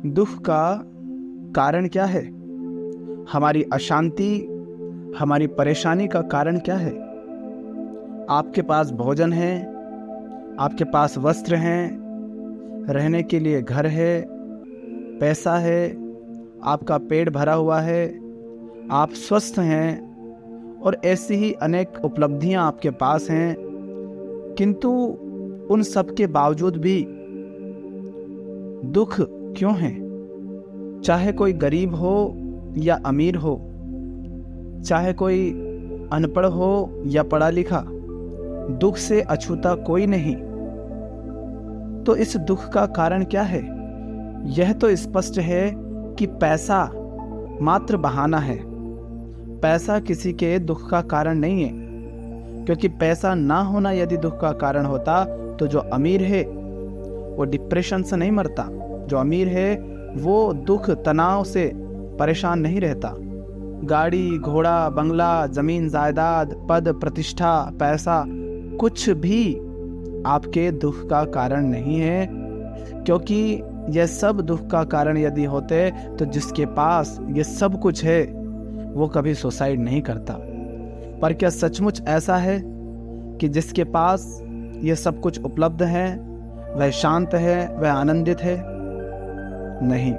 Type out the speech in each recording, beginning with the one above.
दुख का कारण क्या है? हमारी अशांति, हमारी परेशानी का कारण क्या है? आपके पास भोजन है, आपके पास वस्त्र हैं, रहने के लिए घर है, पैसा है, आपका पेट भरा हुआ है, आप स्वस्थ हैं और ऐसी ही अनेक उपलब्धियां आपके पास हैं। किंतु उन सब के बावजूद भी दुख क्यों है? चाहे कोई गरीब हो या अमीर हो, चाहे कोई अनपढ़ हो या पढ़ा लिखा, दुख से अछूता कोई नहीं। तो इस दुख का कारण क्या है? यह तो स्पष्ट है कि पैसा मात्र बहाना है। पैसा किसी के दुख का कारण नहीं है, क्योंकि पैसा ना होना यदि दुख का कारण होता तो जो अमीर है वो डिप्रेशन से नहीं मरता, जो अमीर है वो दुख तनाव से परेशान नहीं रहता। गाड़ी घोड़ा बंगला जमीन जायदाद पद प्रतिष्ठा पैसा कुछ भी आपके दुख का कारण नहीं है, क्योंकि यह सब दुख का कारण यदि होते तो जिसके पास ये सब कुछ है वो कभी सुसाइड नहीं करता। पर क्या सचमुच ऐसा है कि जिसके पास ये सब कुछ उपलब्ध है वह शांत है, वह आनंदित है? नहीं,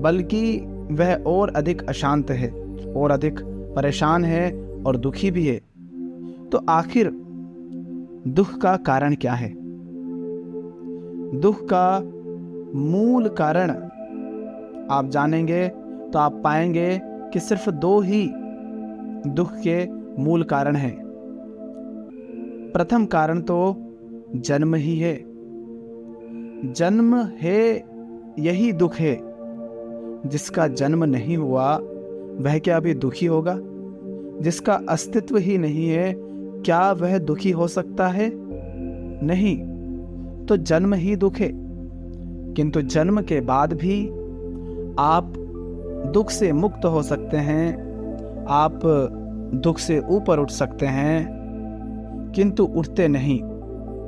बल्कि वह और अधिक अशांत है, और अधिक परेशान है और दुखी भी है। तो आखिर दुख का कारण क्या है? दुख का मूल कारण आप जानेंगे तो आप पाएंगे कि सिर्फ दो ही दुख के मूल कारण हैं। प्रथम कारण तो जन्म ही है। जन्म है, यही दुख है। जिसका जन्म नहीं हुआ वह क्या अभी दुखी होगा? जिसका अस्तित्व ही नहीं है क्या वह दुखी हो सकता है? नहीं। तो जन्म ही दुख है। किंतु जन्म के बाद भी आप दुख से मुक्त हो सकते हैं, आप दुख से ऊपर उठ सकते हैं, किंतु उठते नहीं।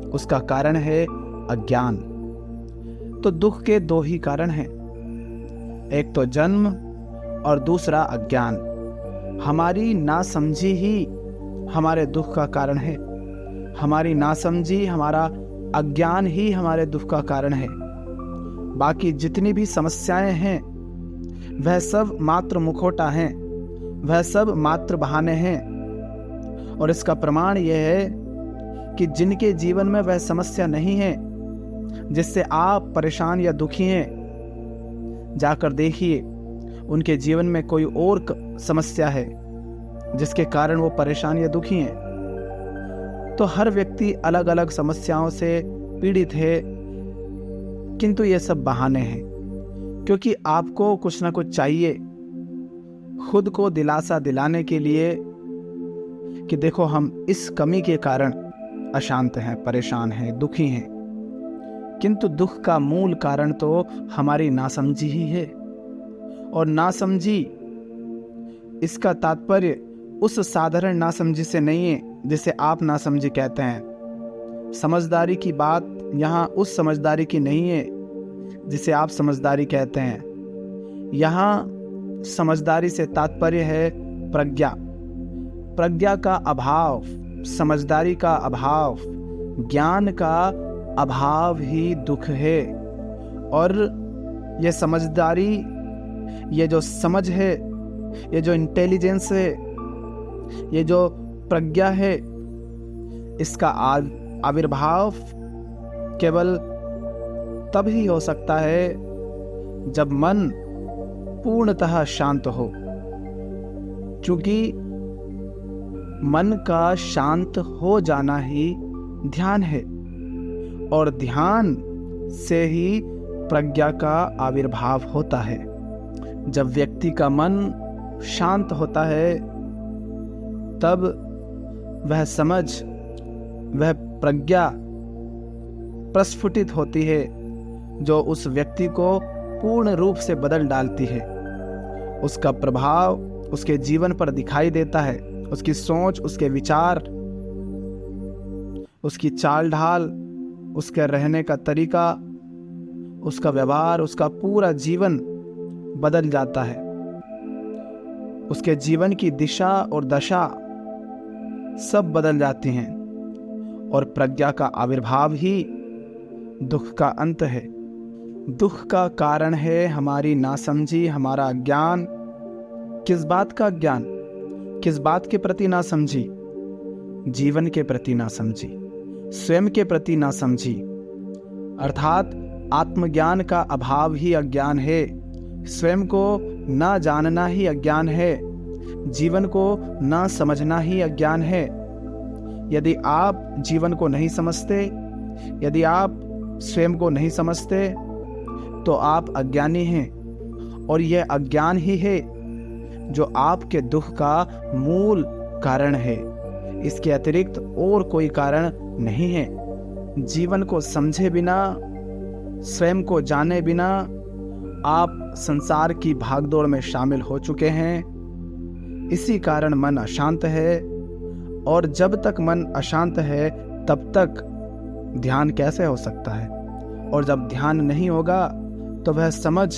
उसका कारण है अज्ञान। तो दुख के दो ही कारण हैं, एक तो जन्म और दूसरा अज्ञान। हमारी नासमझी ही हमारे दुख का कारण है। हमारी नासमझी, हमारा अज्ञान ही हमारे दुख का कारण है। बाकी जितनी भी समस्याएं हैं वह सब मात्र मुखौटा हैं, वह सब मात्र बहाने हैं। और इसका प्रमाण यह है कि जिनके जीवन में वह समस्या नहीं है जिससे आप परेशान या दुखी हैं, जाकर देखिए उनके जीवन में कोई और समस्या है जिसके कारण वो परेशान या दुखी हैं। तो हर व्यक्ति अलग अलग समस्याओं से पीड़ित है, किंतु ये सब बहाने हैं, क्योंकि आपको कुछ ना कुछ चाहिए खुद को दिलासा दिलाने के लिए कि देखो हम इस कमी के कारण अशांत हैं, परेशान हैं, दुखी हैं। किंतु दुख का मूल कारण तो हमारी नासमझी ही है। और नासमझी, इसका तात्पर्य उस साधारण नासमझी से नहीं है जिसे आप नासमझी कहते हैं। समझदारी की बात यहाँ उस समझदारी की नहीं है जिसे आप समझदारी कहते हैं। यहाँ समझदारी से तात्पर्य है प्रज्ञा। प्रज्ञा का अभाव, समझदारी का अभाव, ज्ञान का अभाव ही दुख है। और ये समझदारी, ये जो समझ है, ये जो इंटेलिजेंस है, ये जो प्रज्ञा है, इसका आविर्भाव केवल तब ही हो सकता है जब मन पूर्णतः शांत हो। क्योंकि मन का शांत हो जाना ही ध्यान है, और ध्यान से ही प्रज्ञा का आविर्भाव होता है। जब व्यक्ति का मन शांत होता है तब वह समझ, वह प्रज्ञा प्रस्फुटित होती है जो उस व्यक्ति को पूर्ण रूप से बदल डालती है। उसका प्रभाव उसके जीवन पर दिखाई देता है। उसकी सोच, उसके विचार, उसकी चाल ढाल, उसके रहने का तरीका, उसका व्यवहार, उसका पूरा जीवन बदल जाता है। उसके जीवन की दिशा और दशा सब बदल जाती हैं। और प्रज्ञा का आविर्भाव ही दुख का अंत है। दुख का कारण है हमारी नासमझी, हमारा अज्ञान। किस बात का ज्ञान? किस बात के प्रति नासमझी? जीवन के प्रति नासमझी, स्वयं के प्रति नासमझी, अर्थात आत्मज्ञान का अभाव ही अज्ञान है। स्वयं को ना जानना ही अज्ञान है। जीवन को ना समझना ही अज्ञान है। यदि आप जीवन को नहीं समझते, यदि आप स्वयं को नहीं समझते, तो आप अज्ञानी हैं। और यह अज्ञान ही है जो आपके दुख का मूल कारण है। इसके अतिरिक्त और कोई कारण नहीं है। जीवन को समझे बिना, स्वयं को जाने बिना आप संसार की भागदौड़ में शामिल हो चुके हैं। इसी कारण मन अशांत है। और जब तक मन अशांत है तब तक ध्यान कैसे हो सकता है? और जब ध्यान नहीं होगा तो वह समझ,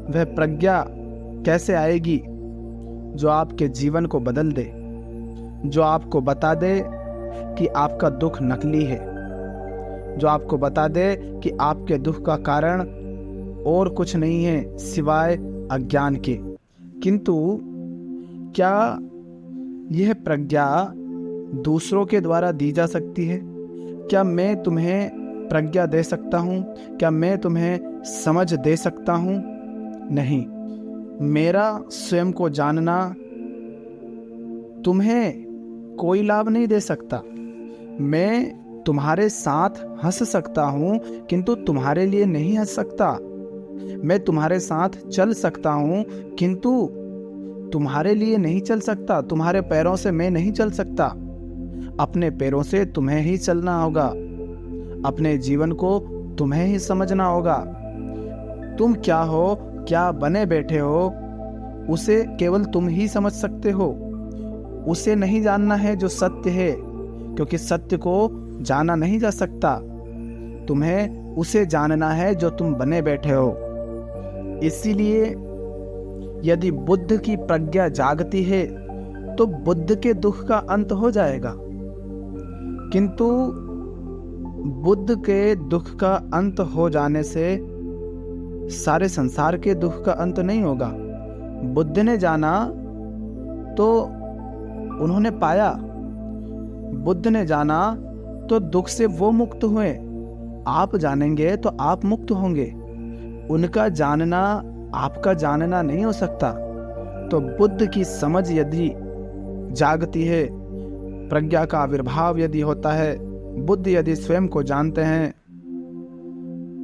वह प्रज्ञा कैसे आएगी जो आपके जीवन को बदल दे, जो आपको बता दे कि आपका दुख नकली है, जो आपको बता दे कि आपके दुख का कारण और कुछ नहीं है सिवाय अज्ञान के। किंतु क्या यह प्रज्ञा दूसरों के द्वारा दी जा सकती है? क्या मैं तुम्हें प्रज्ञा दे सकता हूँ? क्या मैं तुम्हें समझ दे सकता हूँ? नहीं। मेरा स्वयं को जानना तुम्हें कोई लाभ नहीं दे सकता। मैं तुम्हारे साथ हंस सकता हूँ किंतु तुम्हारे लिए नहीं हंस सकता। मैं तुम्हारे साथ चल सकता हूँ किंतु तुम्हारे लिए नहीं चल सकता। तुम्हारे पैरों से मैं नहीं चल सकता। अपने पैरों से तुम्हें ही चलना होगा। अपने जीवन को तुम्हें ही समझना होगा। तुम क्या हो, क्या बने बैठे हो, उसे केवल तुम ही समझ सकते हो। उसे नहीं जानना है जो सत्य है, क्योंकि सत्य को जाना नहीं जा सकता। तुम्हें उसे जानना है जो तुम बने बैठे हो। इसीलिए यदि बुद्ध की प्रज्ञा जागती है तो बुद्ध के दुख का अंत हो जाएगा। किंतु बुद्ध के दुख का अंत हो जाने से सारे संसार के दुख का अंत नहीं होगा। बुद्ध ने जाना तो उन्होंने पाया, बुद्ध ने जाना तो दुख से वो मुक्त हुए। आप जानेंगे तो आप मुक्त होंगे। उनका जानना आपका जानना नहीं हो सकता। तो बुद्ध की समझ यदि जागती है, प्रज्ञा का आविर्भाव यदि होता है, बुद्ध यदि स्वयं को जानते हैं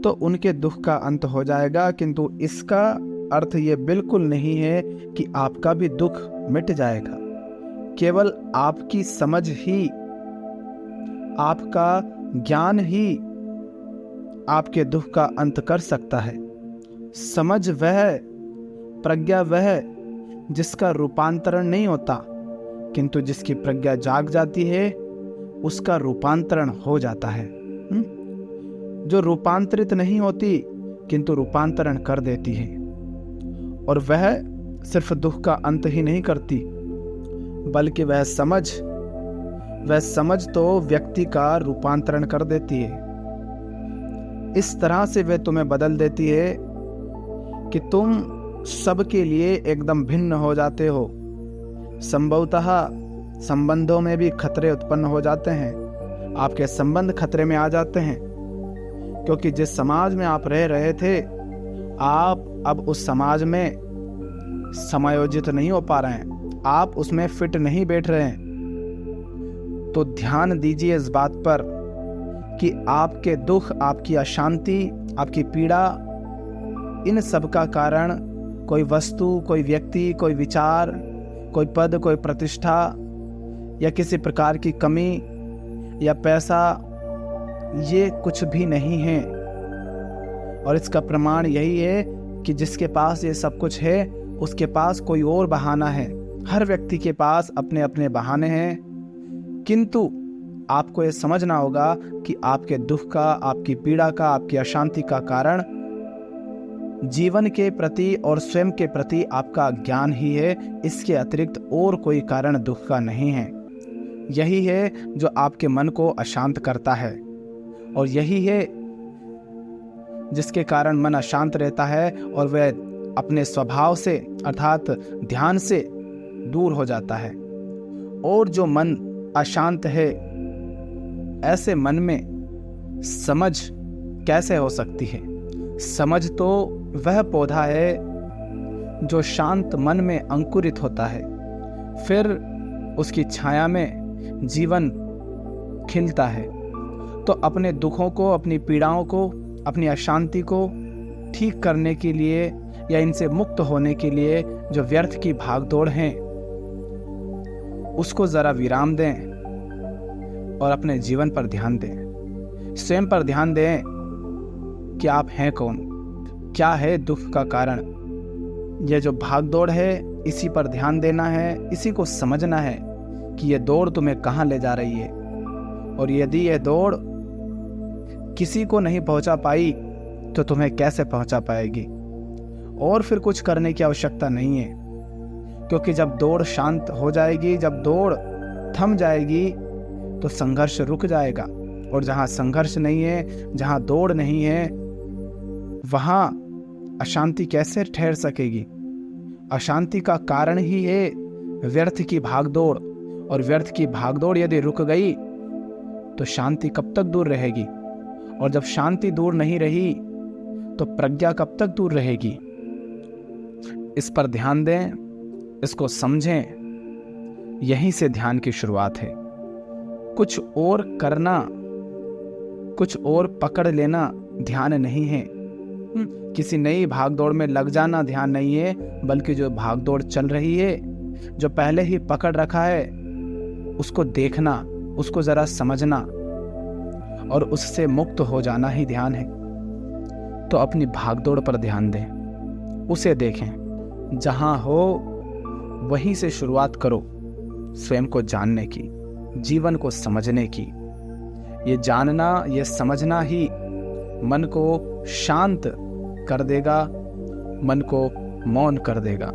तो उनके दुख का अंत हो जाएगा। किंतु इसका अर्थ ये बिल्कुल नहीं है कि आपका भी दुख मिट जाएगा। केवल आपकी समझ ही, आपका ज्ञान ही आपके दुख का अंत कर सकता है। समझ वह, प्रज्ञा वह जिसका रूपांतरण नहीं होता, किंतु जिसकी प्रज्ञा जाग जाती है उसका रूपांतरण हो जाता है। जो रूपांतरित नहीं होती किंतु रूपांतरण कर देती है। और वह सिर्फ दुख का अंत ही नहीं करती, बल्कि वह समझ तो व्यक्ति का रूपांतरण कर देती है। इस तरह से वह तुम्हें बदल देती है कि तुम सबके लिए एकदम भिन्न हो जाते हो। संभवतः संबंधों में भी खतरे उत्पन्न हो जाते हैं। आपके संबंध खतरे में आ जाते हैं, क्योंकि जिस समाज में आप रह रहे थे, आप अब उस समाज में समायोजित नहीं हो पा रहे हैं, आप उसमें फिट नहीं बैठ रहे हैं। तो ध्यान दीजिए इस बात पर कि आपके दुख, आपकी अशांति, आपकी पीड़ा, इन सब का कारण कोई वस्तु, कोई व्यक्ति, कोई विचार, कोई पद, कोई प्रतिष्ठा या किसी प्रकार की कमी या पैसा, ये कुछ भी नहीं है। और इसका प्रमाण यही है कि जिसके पास ये सब कुछ है उसके पास कोई और बहाना है। हर व्यक्ति के पास अपने अपने बहाने हैं, किंतु आपको ये समझना होगा कि आपके दुख का, आपकी पीड़ा का, आपकी अशांति का कारण जीवन के प्रति और स्वयं के प्रति आपका ज्ञान ही है। इसके अतिरिक्त और कोई कारण दुख का नहीं है। यही है जो आपके मन को अशांत करता है, और यही है जिसके कारण मन अशांत रहता है और वह अपने स्वभाव से अर्थात ध्यान से दूर हो जाता है। और जो मन अशांत है, ऐसे मन में समझ कैसे हो सकती है? समझ तो वह पौधा है जो शांत मन में अंकुरित होता है, फिर उसकी छाया में जीवन खिलता है। तो अपने दुखों को, अपनी पीड़ाओं को, अपनी अशांति को ठीक करने के लिए या इनसे मुक्त होने के लिए जो व्यर्थ की भागदौड़ है, उसको ज़रा विराम दें और अपने जीवन पर ध्यान दें। स्वयं पर ध्यान दें कि आप हैं कौन, क्या है दुख का कारण। यह जो भागदौड़ है, इसी पर ध्यान देना है, इसी को समझना है कि यह दौड़ तुम्हें कहाँ ले जा रही है। और यदि यह दौड़ किसी को नहीं पहुंचा पाई तो तुम्हें कैसे पहुंचा पाएगी। और फिर कुछ करने की आवश्यकता नहीं है, क्योंकि जब दौड़ शांत हो जाएगी, जब दौड़ थम जाएगी, तो संघर्ष रुक जाएगा। और जहाँ संघर्ष नहीं है, जहाँ दौड़ नहीं है, वहाँ अशांति कैसे ठहर सकेगी। अशांति का कारण ही है व्यर्थ की भागदौड़, और व्यर्थ की भागदौड़ यदि रुक गई तो शांति कब तक दूर रहेगी। और जब शांति दूर नहीं रही तो प्रज्ञा कब तक दूर रहेगी। इस पर ध्यान दें, इसको समझें। यहीं से ध्यान की शुरुआत है। कुछ और करना, कुछ और पकड़ लेना ध्यान नहीं है। किसी नई भागदौड़ में लग जाना ध्यान नहीं है, बल्कि जो भागदौड़ चल रही है, जो पहले ही पकड़ रखा है, उसको देखना, उसको जरा समझना और उससे मुक्त हो जाना ही ध्यान है। तो अपनी भागदौड़ पर ध्यान दें, उसे देखें। जहां हो वहीं से शुरुआत करो स्वयं को जानने की, जीवन को समझने की। ये जानना, ये समझना ही मन को शांत कर देगा, मन को मौन कर देगा।